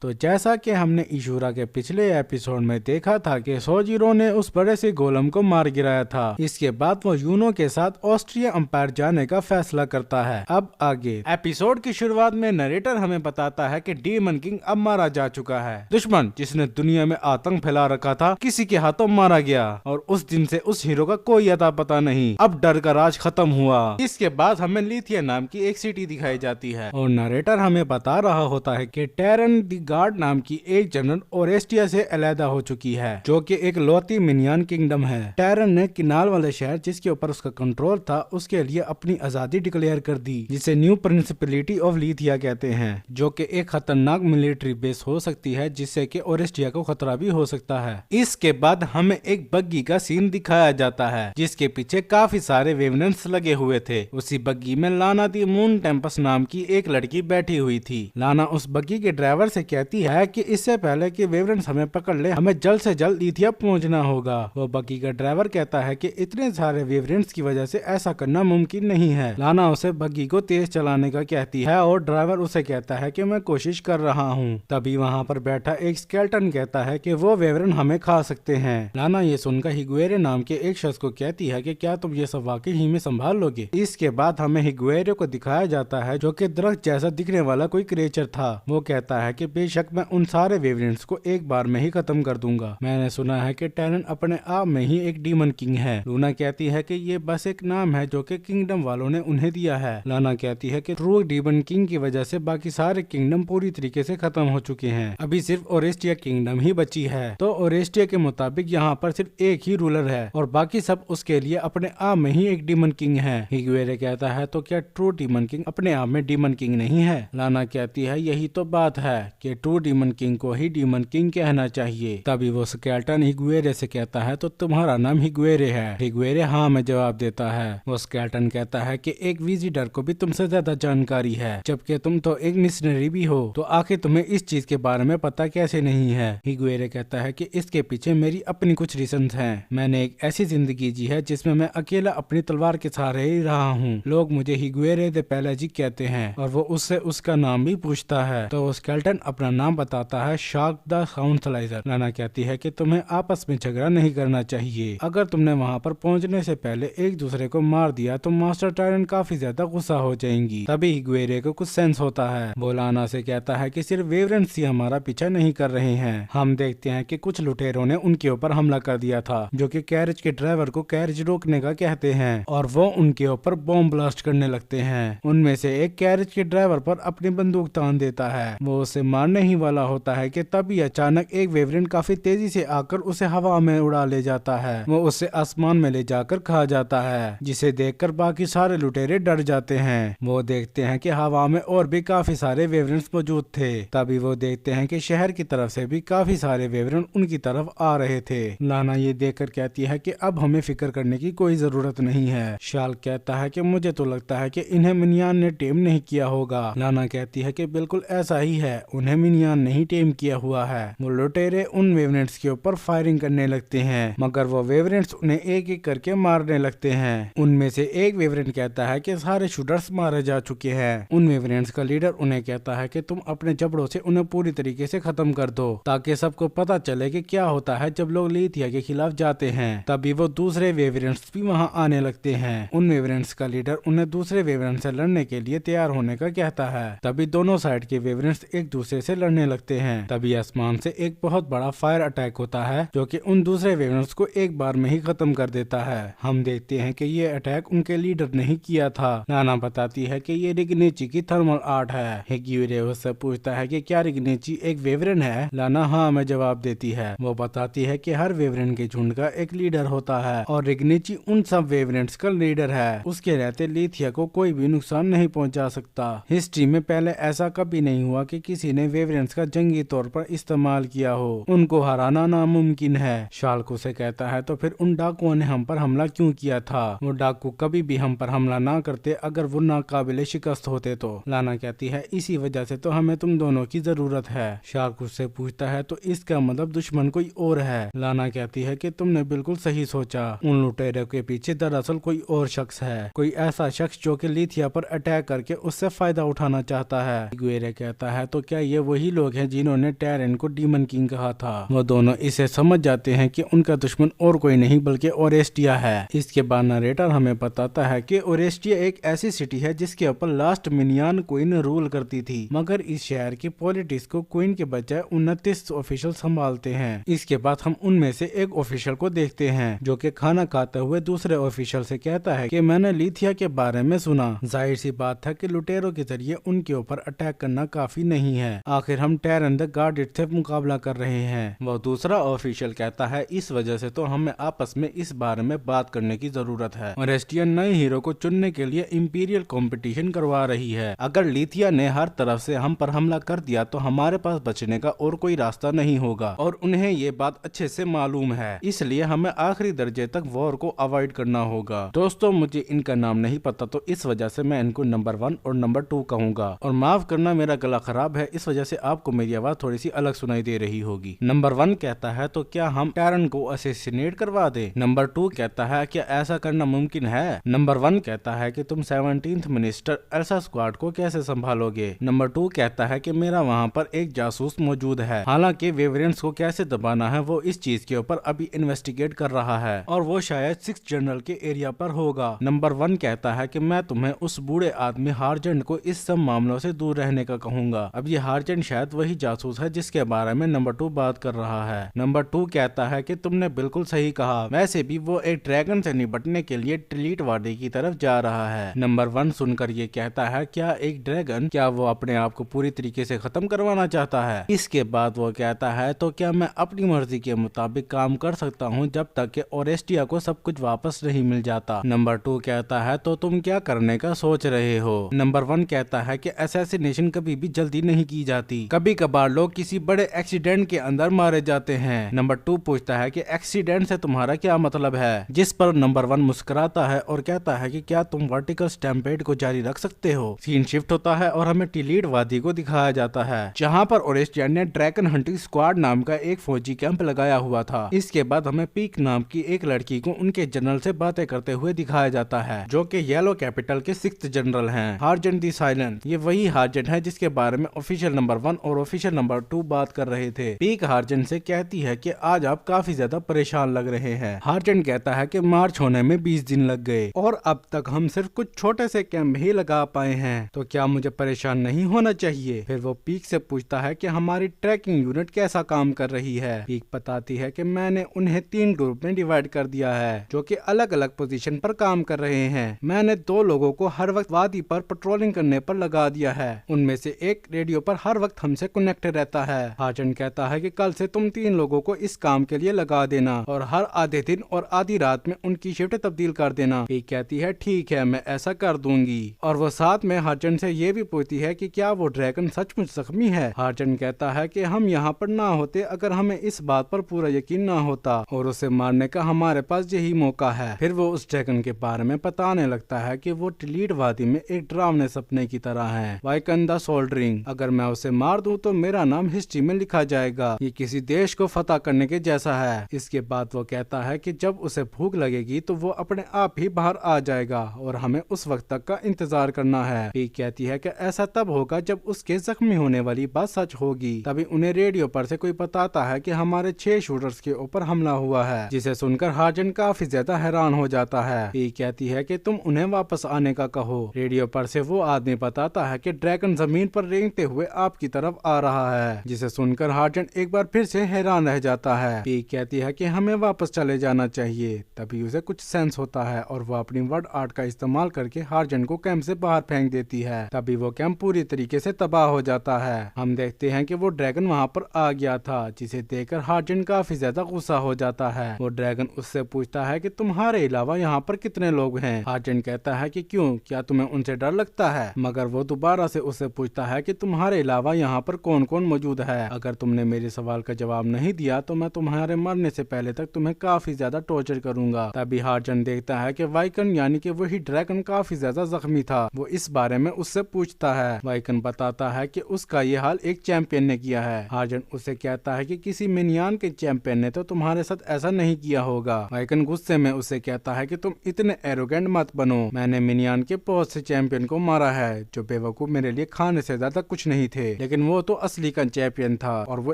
تو جیسا کہ ہم نے ایشورا کے پچھلے ایپیسوڈ میں دیکھا تھا کہ سوجیرو نے اس بڑے سے گولم کو مار گرایا تھا، اس کے بعد وہ یونو کے ساتھ آسٹریا امپائر جانے کا فیصلہ کرتا ہے۔ اب آگے ایپیسوڈ کی شروعات میں نریٹر ہمیں بتاتا ہے کہ ڈیمن کنگ اب مارا جا چکا ہے۔ دشمن جس نے دنیا میں آتنک پھیلا رکھا تھا کسی کے ہاتھوں مارا گیا، اور اس دن سے اس ہیرو کا کوئی اتا پتا نہیں۔ اب ڈر کا راج ختم ہوا۔ اس کے بعد ہمیں لیتھیا نام کی ایک سٹی دکھائی جاتی ہے، اور نریٹر ہمیں بتا رہا ہوتا ہے کہ ٹیرن دی گارڈ نام کی ایک جنرل اورسٹیا سے علیحدہ ہو چکی ہے، جو کہ ایک لوتی منیان کنگڈم ہے۔ ٹیرن نے کنال والے شہر جس کے اوپر اس کا کنٹرول تھا اس کے لیے اپنی آزادی ڈکلیئر کر دی، جسے نیو پرنسپلٹی آف لیتھیا کہتے ہیں، جو کہ ایک خطرناک ملٹری بیس ہو سکتی ہے جس سے کہ اورسٹیا کو خطرہ بھی ہو سکتا ہے۔ اس کے بعد ہمیں ایک بگی کا سین دکھایا جاتا ہے جس کے پیچھے کافی سارے ویوننس لگے ہوئے تھے۔ اسی بگی میں لانا دی مون ٹیمپس نام کی ایک لڑکی بیٹھی ہوئی تھی۔ لانا اس بگی کے ڈرائیور سے کہتی ہے کہ اس سے پہلے کہ ویورنس ہمیں پکڑ لے ہمیں جلد سے جلد لیتھیا پہنچنا ہوگا۔ وہ بگی کا ڈرائیور کہتا ہے کہ اتنے سارے ویورنس کی وجہ سے ایسا کرنا ممکن نہیں ہے۔ لانا اسے بگی کو تیز چلانے کا کہتی ہے اور ڈرائیور اسے کہتا ہے کہ میں کوشش کر رہا ہوں۔ تبھی وہاں پر بیٹھا ایک اسکیلٹن کہتا ہے کہ وہ ویورن ہمیں کھا سکتے ہیں۔ لانا یہ سن کر ہگویرے نام کے ایک شخص کو کہتی ہے کہ کیا تم یہ سب واقعی ہی میں سنبھال لو گے؟ اس کے بعد ہمیں ہگویرے کو دکھایا جاتا ہے جو کہ درخت جیسا دکھنے والا کوئی کریچر تھا۔ وہ کہتا ہے کہ بے شک میں ان سارے ویورنٹس کو ایک بار میں ہی ختم کر دوں گا۔ میں نے سنا ہے کہ ٹیرن اپنے آپ میں ہی ایک ڈیمن کنگ ہے۔ لونا کہتی ہے کہ یہ بس ایک نام ہے جو کہ کنگڈم والوں نے انہیں دیا ہے۔ لانا کہتی ہے کہ ٹرو ڈیمن کنگ کی وجہ سے باقی سارے کنگڈم پوری طریقے سے ختم ہو چکے ہیں، ابھی صرف اورسٹیا کنگڈم ہی بچی ہے۔ تو اورسٹیا کے مطابق یہاں پر صرف ایک ہی رولر ہے اور باقی سب اس کے لیے اپنے آپ میں ہی ایک ڈیمن کنگ ہے۔ ہگویرے کہتا ہے تو کیا ٹرو ڈیمن کنگ اپنے آپ میں ڈیمن کنگ نہیں ہے؟ لانا کہتی ہے یہی تو بات ہے کہ ٹرو ڈیمن کنگ کو ہی ڈیمن کنگ کہنا چاہیے۔ تبھی وہ اسکیلٹن ہگویرے سے کہتا ہے تو تمہارا نام ہگویرے ہے؟ ہگویرے ہاں میں جواب دیتا ہے۔ وہ اسکیلٹن کہتا ہے کہ ایک ویزیٹر کو بھی تم سے زیادہ جانکاری ہے، جبکہ تم تو ایک مسنری بھی ہو، تو آخر تمہیں اس چیز کے بارے میں پتا کیسے نہیں ہے؟ ہگویرے کہتا ہے کہ اس کے پیچھے میری اپنی کچھ ریزنز ہیں۔ میں نے ایک ایسی زندگی جی ہے جس میں اکیلا اپنی تلوار کے سہارے ہی رہا ہوں۔ لوگ مجھے ہگویرے دے پیلاجک کہتے ہیں، اور وہ اس سے اس کا نام بھی پوچھتا ہے۔ تو وہ اسکیلٹن اپنا نام بتاتا ہے، شارک دا کاؤنسلائزر۔ لانا کہتی ہے کہ تمہیں آپس میں جھگڑا نہیں کرنا چاہیے۔ اگر تم نے وہاں پر پہنچنے سے پہلے ایک دوسرے کو مار دیا تو ماسٹر ٹائرن کافی زیادہ غصہ ہو جائیں گی۔ تبھی ہگویرے کو کچھ سینس ہوتا ہے۔ وہ لانا سے کہتا ہے کہ صرف ویورنس ہی ہمارا پیچھا نہیں کر رہے ہیں، ہم دیکھتے ہیں کہ کچھ لٹیروں نے ان کے اوپر حملہ کر دیا تھا، جو کہ کیریج کے ڈرائیور کو کیریج روکنے کا کہتے ہیں، اور وہ ان کے اوپر بم بلاسٹ کرنے لگتے ہیں۔ ان میں سے ایک کیریج کے ڈرائیور پر اپنی بندوق تان دیتا ہے، وہ اسے مارنے ہی والا ہوتا ہے کہ تبھی اچانک ایک ویورنٹ کافی تیزی سے آ کر اسے ہوا میں اڑا لے جاتا ہے۔ وہ اسے آسمان میں لے جا کر کھا جاتا ہے، جسے دیکھ کر باقی سارے لٹیرے ڈر جاتے ہیں۔ وہ دیکھتے ہیں کہ ہوا میں اور بھی کافی سارے ویورنٹس موجود تھے۔ تبھی وہ دیکھتے ہیں کہ شہر کی طرف سے بھی کافی سارے ویورنٹ ان کی طرف آ رہے تھے۔ لانا یہ دیکھ کر کہتی ہے کہ اب ہمیں فکر کرنے کی کوئی ضرورت نہیں ہے۔ شال کہتا ہے کہ مجھے تو لگتا ہے کہ انہیں منیان نے ٹیم نہیں کیا ہوگا۔ لانا کہتی ہے کہ بالکل ایسا ہی ہے، انہیں منیان نہیں ٹیم کیا ہوا ہے۔ وہ لٹیرے ان ویورنٹس کے اوپر فائرنگ کرنے لگتے ہیں، مگر وہ ویورنٹس انہیں ایک ایک کر کے مارنے لگتے ہیں۔ ان میں سے ایک ویورنٹ کہتا ہے کہ سارے شوٹرز مارے جا چکے ہیں۔ ان ویورنٹس کا لیڈر انہیں کہتا ہے کہ تم اپنے جبڑوں سے انہیں پوری طریقے سے ختم کر دو، تاکہ سب کو پتا چلے کہ کیا ہوتا ہے جب لوگ لیتھیا کے خلاف جاتے ہیں۔ تبھی وہ دوسرے ویورنٹس بھی وہاں آنے لگتے ہیں۔ ان ویورنٹس کا لیڈر انہیں دوسرے ویورنٹ سے لڑنے کے لیے تیار ہونے کا کہتا ہے۔ تبھی دونوں سائڈ کے ویورنٹس ایک دوسرے سے لڑنے لگتے ہیں۔ تبھی آسمان سے ایک بہت بڑا فائر اٹیک ہوتا ہے جو کہ ان دوسرے ویورنٹس کو ایک بار میں ہی ختم کر دیتا ہے۔ ہم دیکھتے ہیں کہ یہ اٹیک ان کے لیڈر نے ہی کیا تھا۔ لانا بتاتی ہے کہ یہ ریگنیچی کی تھرمل آرٹ ہے۔ ہگویرے اس سے پوچھتا ہے کہ کیا ریگنیچی ایک ویورن ہے؟ لانا ہاں میں جواب دیتی ہے۔ وہ بتاتی ہے کہ ہر ویورن کے جھنڈ کا ایک لیڈر ہوتا ہے، اور ریگنیچی ان سب ویورنٹس کا لیڈر ہے۔ اس کے رہتے لیتھیا کو کوئی بھی نقصان نہیں پہنچا سکتا۔ ہسٹری میں پہلے ایسا کبھی نہیں ہوا کہ کسی نے ویورنٹس کا جنگی طور پر استعمال کیا ہو، ان کو ہرانا ناممکن ہے۔ شالکو سے کہتا ہے تو پھر ان ڈاکوؤں نے ہم پر حملہ کیوں کیا تھا؟ وہ ڈاکو کبھی بھی ہم پر حملہ نہ کرتے اگر وہ ناقابل شکست ہوتے تو۔ لانا کہتی ہے اسی وجہ سے تو ہمیں تم دونوں کی ضرورت ہے۔ شالکو سے پوچھتا ہے تو اس کا مطلب دشمن کوئی اور ہے؟ لانا کہتی ہے کہ تم نے بالکل صحیح سوچا، ان لٹیروں کے پیچھے دراصل کوئی اور شخص ہے، کوئی ایسا شخص جو کہ لیتھیا پر اٹیک کر کے اس سے فائدہ اٹھانا چاہتا ہے۔ ہگویرے کہتا ہے تو کیا یہ वही लोग हैं जिन्होंने टायरन को डीमन किंग कहा था। वो दोनों इसे समझ जाते हैं कि उनका दुश्मन और कोई नहीं बल्कि ओरेस्टिया है। इसके बाद नरेटर हमें बताता है कि ओरेस्टिया एक ऐसी सिटी है जिसके ऊपर लास्ट मिनियन क्वीन रूल करती थी, मगर इस शहर की पॉलिटिक्स को क्वीन के बजाय 29 ऑफिशियल संभालते हैं। इसके बाद हम उनमें से एक ऑफिशियल को देखते हैं जो कि खाना खाते हुए दूसरे ऑफिशियल से कहता है कि मैंने लिथिया के बारे में सुना। जाहिर सी बात है कि लुटेरों के जरिए उनके ऊपर अटैक करना काफी नहीं है। आखिर हम टायरन द गार्डेड से मुकाबला कर रहे हैं। वो दूसरा ऑफिशियल कहता है इस वजह से तो हमें आपस में इस बारे में बात करने की जरूरत है। ओरेस्टिया नए हीरो को चुनने के लिए इंपीरियल कंपटीशन करवा रही है। अगर लिथिया ने हर तरफ से हम पर हमला कर दिया तो हमारे पास बचने का और कोई रास्ता नहीं होगा और उन्हें ये बात अच्छे से मालूम है, इसलिए हमें आखिरी दर्जे तक वॉर को अवॉइड करना होगा। दोस्तों मुझे इनका नाम नहीं पता तो इस वजह से मैं इनको नंबर 1 और नंबर 2 कहूंगा, और माफ करना मेरा गला खराब है, इस वजह से आपको मेरी आवाज थोड़ी सी अलग सुनाई दे रही होगी। नंबर 1 कहता है तो क्या हम टायरन को असैसिनेट करवा दे। नंबर 2 कहता है क्या ऐसा करना मुमकिन है। नंबर 1 कहता है कि तुम 17th मिनिस्टर एल्सा स्क्वाड को कैसे संभालोगे। नंबर 2 कहता है कि मेरा वहाँ पर एक जासूस मौजूद है, हालांकि वेरिएंट्स को कैसे दबाना है वो इस चीज के ऊपर अभी इन्वेस्टिगेट कर रहा है और वो शायद 6 जनरल के एरिया पर होगा। नंबर 1 कहता है कि मैं तुम्हें उस बूढ़े आदमी हार्जेंट को इस सब मामलों से दूर रहने का कहूंगा। अब ये हार्जेंट शायद वही जासूस है जिसके बारे में नंबर 2 बात कर रहा है। नंबर 2 कहता है कि तुमने बिल्कुल सही कहा, वैसे भी वो एक ड्रैगन से निपटने के लिए ट्रिलीट वादी की तरफ जा रहा है। नंबर 1 सुनकर ये कहता है क्या एक ड्रैगन, क्या वो अपने आप को पूरी तरीके से खत्म करवाना चाहता है। इसके बाद वो कहता है तो क्या मैं अपनी मर्जी के मुताबिक काम कर सकता हूँ जब तक कि ओरेस्टिया को सब कुछ वापस नहीं मिल जाता। नंबर 2 कहता है तो तुम क्या करने का सोच रहे हो। नंबर 1 कहता है कि असैसिनेशन कभी भी जल्दी नहीं की जाती, कभी कभार लोग किसी बड़े एक्सीडेंट के अंदर मारे जाते हैं। नंबर 2 पूछता है कि एक्सीडेंट से तुम्हारा क्या मतलब है, जिस पर नंबर 1 मुस्कुराता है और कहता है कि क्या तुम वर्टिकल स्टैम्पेड को जारी रख सकते हो। सीन शिफ्ट होता है और हमें टिलीड वादी को दिखाया जाता है जहाँ पर ओरेस्टिया ने ड्रैगन हंटिंग स्क्वाड नाम का एक फौजी कैंप लगाया हुआ था। इसके बाद हमें पीक नाम की एक लड़की को उनके जनरल से बातें करते हुए दिखाया जाता है जो कि येलो कैपिटल के 6th जनरल हैं, हार्जेंट दी साइलेंट। ये वही हार्जेंट है जिसके बारे में ऑफिशियल नंबर 1 और ऑफिशियल नंबर 2 बात कर रहे थे। पीक हार्जेंट से कहती है कि आज आप काफी ज्यादा परेशान लग रहे हैं। हार्जेंट कहता है कि मार्च होने में 20 दिन लग गए और अब तक हम सिर्फ कुछ छोटे से कैंप ही लगा पाए हैं, तो क्या मुझे परेशान नहीं होना चाहिए। फिर वो पीक से पूछता है कि हमारी ट्रैकिंग यूनिट कैसा काम कर रही है। पीक बताती है कि मैंने उन्हें 3 ग्रुप में डिवाइड कर दिया है जो कि अलग अलग पोजीशन पर काम कर रहे हैं। मैंने 2 लोगों को हर वक्त वादी पर पेट्रोलिंग करने पर लगा दिया है, उनमें से एक रेडियो पर हर वक्त हमसे कनेक्टेड रहता है। हार्जेंट कहता है कि कल से तुम 3 लोगों को इस काम के लिए लगा देना और हर आधे दिन और आधी रात में उनकी शिफ्ट तब्दील कर देना। पीक कहती है ठीक है मैं ऐसा कर दूंगी, और वो साथ में हार्जेंट से ये भी पूछती है कि क्या वो ड्रैगन सचमुच जख्मी है। हार्जेंट कहता है कि हम यहाँ पर ना होते अगर हमें इस बात पर पूरा यकीन ना होता और उसे मारने का हमारे पास यही मौका है। फिर वो उस ड्रैगन के बारे में बताने लगता है कि वो टिलीड वादी में एक डरावने सपने की तरह है, वाइकन द सोल्डरिंग। अगर मैं उसे मार दूं तो मेरा नाम हिस्ट्री में लिखा जाएगा, ये किसी देश को फतह करने के जैसा है। इसके बाद वो कहता है कि जब उसे भूख लगेगी तो वो अपने आप ही बाहर आ जाएगा और हमें उस वक्त तक का इंतजार करना है। पीक कहती है कि ऐसा तब होगा जब उसके जख्मी होने वाली बात सच होगी। तभी उन्हें रेडियो पर से कोई बताता है कि हमारे 6 शूटर्स के ऊपर हमला हुआ है, जिसे सुनकर हार्जेंट काफी ज्यादा हैरान हो जाता है। पीक कहती है कि तुम उन्हें वापस आने का कहो। रेडियो पर से वो आदमी बताता है कि ड्रैगन जमीन पर रेंगते हुए आपकी तरफ आ रहा है, जिसे सुनकर हार्जेंट एक बार फिर से हैरान रह जाता है। पीक कहती है कि हमें वापस चले जाना चाहिए। तभी उसे कुछ सेंस होता है और वो अपनी वर्ड आर्ट का इस्तेमाल करके हार्जेंट को कैंप से बाहर फेंक देती है। तभी वो कैंप पूरी तरीके से तबाह हो जाता है। हम देखते हैं कि वो ड्रैगन वहाँ पर आ गया था, जिसे देखकर हार्जेंट काफी ज्यादा गुस्सा हो जाता है। वो ड्रैगन उससे पूछता है कि तुम्हारे अलावा यहाँ पर कितने लोग हैं। हार्जेंट कहता है कि क्यों, क्या तुम्हें उनसे डर लगता है। मगर वो दोबारा से उससे पूछता है कि तुम्हारे अलावा यहाँ पर कौन कौन मौजूद है। अगर तुमने मेरे सवाल का जवाब नहीं दिया तो मैं तुम्हारे मरने से पहले तक तुम्हें काफी ज्यादा टॉर्चर करूंगा। तभी हार्जेंट देखता है कि वाइकन यानी कि वही ड्रैगन काफी ज्यादा जख्मी था। वो इस बारे में उससे पूछता है। वाइकन बताता है कि उसका ये हाल एक चैंपियन ने किया है। हार्जेंट उसे कहता है कि किसी मिनियन के चैंपियन ने तो तुम्हारे साथ ऐसा नहीं किया होगा। वाइकन गुस्से में उसे कहता है कि तुम इतने एरोगेंट मत बनो, मैंने मिनियन के बहुत से चैंपियन को मारा है जो बेवकूफ मेरे लिए खाने से ज्यादा कुछ नहीं थे। लेकिन वो तो असली का चैंपियन था और वो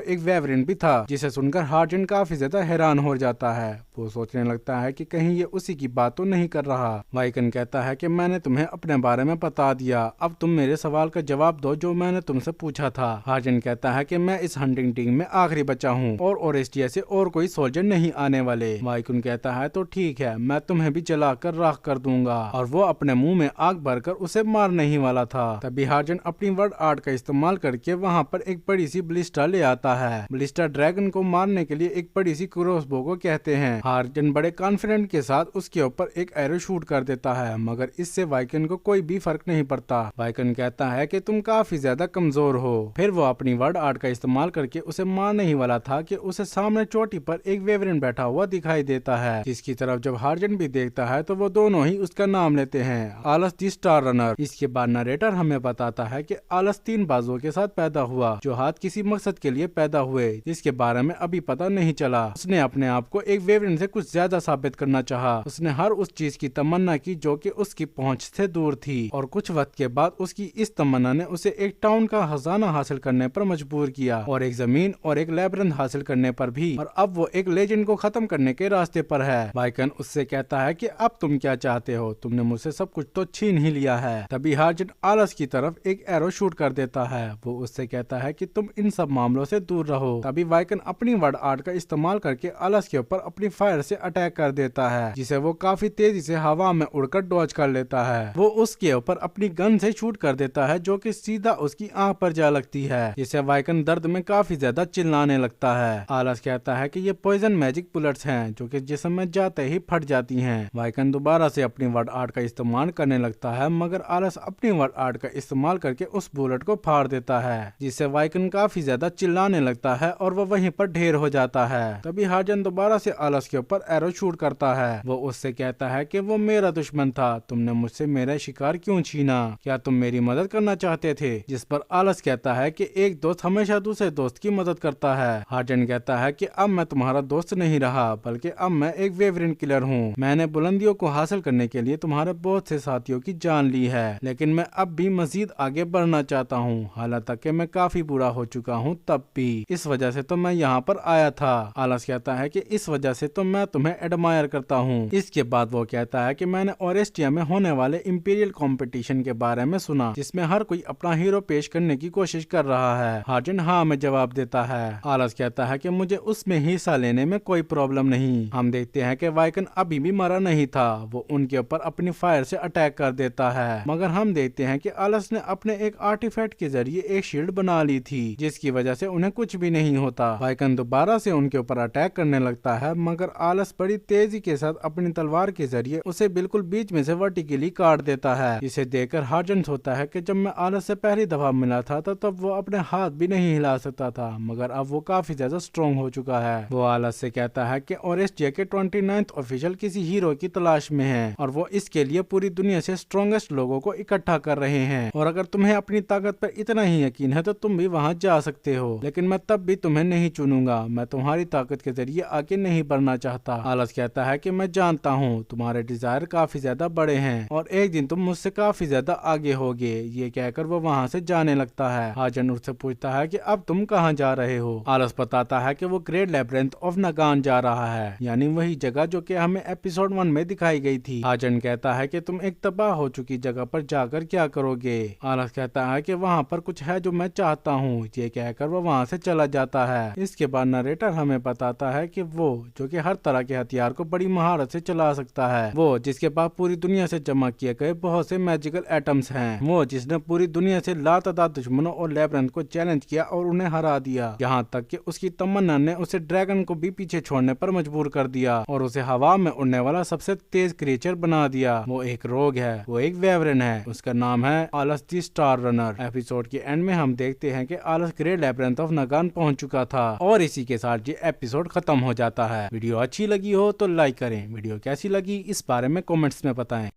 एक वेवरिन भी था, जिसे सुनकर हार्जन काफी ज्यादा हैरान हो जाता है। वो सोचने लगता है कि कहीं ये उसी की बात तो नहीं कर रहा। वाइकन कहता है कि मैंने तुम्हें अपने बारे में बता दिया, अब तुम मेरे सवाल का जवाब दो जो मैंने तुमसे पूछा था। हार्जन कहता है कि मैं इस हंटिंग टीम में आखिरी बचा हूँ और ओरेस्टिया से और कोई सोल्जर नहीं आने वाले। वाइकन कहता है तो ठीक है, मैं तुम्हें भी जलाकर राख कर दूंगा, और वो अपने मुंह में आग भरकर उसे मारने ही वाला था। तभी हार्जन अपनी वर्ड आर्ट का इस्तेमाल करके वहाँ पर एक बड़ी सी बलिस्टा ले आता है। बलिस्टा ड्रैगन को मारने के लिए एक बड़ी सी क्रॉसबो को कहते हैं। हार्जन बड़े कॉन्फिडेंट के साथ उसके ऊपर एक एरो शूट कर देता है, मगर इससे वाइकन को कोई भी फर्क नहीं पड़ता। वाइकन कहता है कि तुम काफी ज्यादा कमजोर हो। फिर वो अपनी वर्ड आर्ट का इस्तेमाल करके उसे मारने ही वाला था कि उसे सामने चोटी पर एक वेवरिन बैठा हुआ दिखाई देता है, जिसकी तरफ जब हार्जन भी देखता है तो वो दोनों ही उसका नाम लेते हैं, आलस दी स्टार रनर। इसके बाद नरेटर हमें बताता है कि आलस 3 बाजुओं के साथ पैदा हुआ, जो हाथ किसी मकसद के लिए पैदा हुए, जिसके बारे में अभी पता नहीं चला। उसने अपने आप को एक वेवरिन से कुछ ज्यादा साबित करना चाहा। उसने हर उस चीज की तमन्ना की जो कि उसकी पहुंच से दूर थी, और कुछ वक्त के बाद उसकी इस तमन्ना ने उसे एक टाउन का खजाना हासिल करने पर मजबूर किया, और एक जमीन और एक लैब्रिंथ हासिल करने पर भी, और अब वो एक लेजेंड को खत्म करने के रास्ते पर है। वाइकन उससे कहता है कि अब तुम क्या चाहते हो, तुमने मुझसे सब कुछ तो छीन ही लिया है। तभी हार्जन आलस की तरफ एक एरो शूट कर देता है। वो उससे कहता है कि तुम इन सब मामलों से दूर रहो। तभी वाइकन अपनी वर्ड आर्ट का इस्तेमाल करके आलस के ऊपर अपनी फायर से अटैक कर देता है, जिसे वो काफी तेजी से हवा में उड़कर डॉज कर लेता है। वो उसके ऊपर अपनी गन से शूट कर देता है, जो कि सीधा उसकी आंख पर जा लगती है, जिसे वाइकन दर्द में काफी ज्यादा चिल्लाने लगता है। आलस कहता है कि ये पॉइजन मैजिक बुलेट्स हैं, जो कि जिस्म में जाते ही फट जाती हैं। वाइकन दोबारा से अपनी वर्ड आर्ट का इस्तेमाल करने लगता है, मगर आलस अपनी वर्ड आर्ट का इस्तेमाल करके उस बुलेट को फाड़ देता है, जिससे वाइकन काफी ज्यादा चिल्लाने लगता है और वो वहीं पर ढेर हो जाता है। तभी हार्जन दोबारा से आलस के ऊपर एरो शूट करता है। वो उससे कहता है कि वो मेरा दुश्मन था, तुमने मुझसे मेरा शिकार क्यों छीना, क्या तुम मेरी मदद करना चाहते थे? जिस पर आलस कहता है कि एक दोस्त हमेशा दूसरे दोस्त की मदद करता है। हार्जन कहता है कि अब मैं तुम्हारा दोस्त नहीं रहा, बल्कि अब मैं एक वेवरिन किलर हूँ। मैंने बुलंदियों को हासिल करने के लिए तुम्हारे बहुत से साथियों की जान ली है, लेकिन मैं अब भी मजीद आगे बढ़ना चाहता हूँ, हालांकि मैं काफी बुरा हो चुका हूँ तब भी। इस वजह से तो मैं यहाँ पर आया था। आलस कहता है कि इस वजह से तो मैं तुम्हें एडमायर करता हूँ। इसके बाद वो कहता है कि मैंने ओरेस्टिया में होने वाले इंपीरियल कंपटीशन के बारे में सुना, जिसमें हर कोई अपना हीरो पेश करने की कोशिश कर रहा है। हार्जन हाँ में जवाब देता है। आलस कहता है कि मुझे उसमें हिस्सा लेने में कोई प्रॉब्लम नहीं। हम देखते हैं कि वाइकन अभी भी मरा नहीं था। वो उनके ऊपर अपनी फायर से अटैक कर देता है, मगर हम देखते हैं कि आलस ने अपने एक आर्टिफैक्ट के जरिए एक शील्ड बना ली थी, जिसकी वजह से उन्हें कुछ भी नहीं होता। वाइकन दोबारा से उनके ऊपर अटैक करने लगता है, मगर आलस बड़ी तेजी के साथ अपनी तलवार के जरिए उसे बिल्कुल बीच में से वर्टिकली काट देता है। इसे देखकर हार्जन सोचता है कि जब मैं आलस से पहली दफा मिला था तो तब वो अपने हाथ भी नहीं हिला सकता था, मगर अब वो काफी ज्यादा स्ट्रॉन्ग हो चुका है। वो आलस से कहता है कि ओरेस्टिया के 29th ऑफिशियल किसी हीरो की तलाश में है, और वो इसके लिए पूरी दुनिया से स्ट्रॉन्गेस्ट लोगों को इकट्ठा कर रहे हैं, और अगर तुम्हें अपनी ताकत पर इतना ही यकीन है तो तुम भी वहाँ जा सकते हो, लेकिन मैं तब भी तुम्हें नहीं चुनूंगा। मैं तुम्हारी ताकत के जरिए आगे नहीं बढ़ना चाहता। आलस कहता है कि मैं जानता हूँ तुम्हारे डिजायर काफी ज्यादा बड़े हैं और एक दिन तुम मुझसे काफी ज्यादा आगे होगे। ये कहकर वो वहाँ से जाने लगता है। हार्जन उससे पूछता है कि अब तुम कहाँ जा रहे हो? आलस बताता है कि वो ग्रेट लैब्रिंथ ऑफ नगान जा रहा है, यानी वही जगह जो कि हमें एपिसोड 1 में दिखाई गई थी। हार्जन कहता है कि तुम एक तबाह हो चुकी जगह पर जाकर क्या करोगे? आलस कहता है कि वहाँ पर कुछ है जो मैं चाहता हूँ। ये कहकर वो वहाँ से चला जाता है। इसके बाद नरेटर हमें बताता है कि वो जो कि हर तरह के हथियार को बड़ी महारत से चला सकता है, वो जिसके पास पूरी दुनिया से जमा किए गए बहुत से मैजिकल एटम्स हैं, वो जिसने पूरी दुनिया से लातादाद दुश्मनों और लैब्रिंथ को चैलेंज किया और उन्हें हरा दिया, यहाँ तक कि उसकी तमन्ना ने उसे ड्रैगन को भी पीछे छोड़ने पर मजबूर कर दिया और उसे हवा में उड़ने वाला सबसे तेज क्रिएचर बना दिया। वो एक रोग है, वो एक वेवरिन है, उसका नाम है आलस दी स्टार रनर। एपिसोड के एंड में हम देखते हैं कि आलस ग्रेट लैब्रिंथ ऑफ नगान पहुंच चुका था और इसी के साथ ये एपिसोड खत्म हो जाता है। वीडियो अच्छी लगी हो तो लाइक करें, वीडियो कैसी लगी इस बारे में कमेंट्स में बताएं।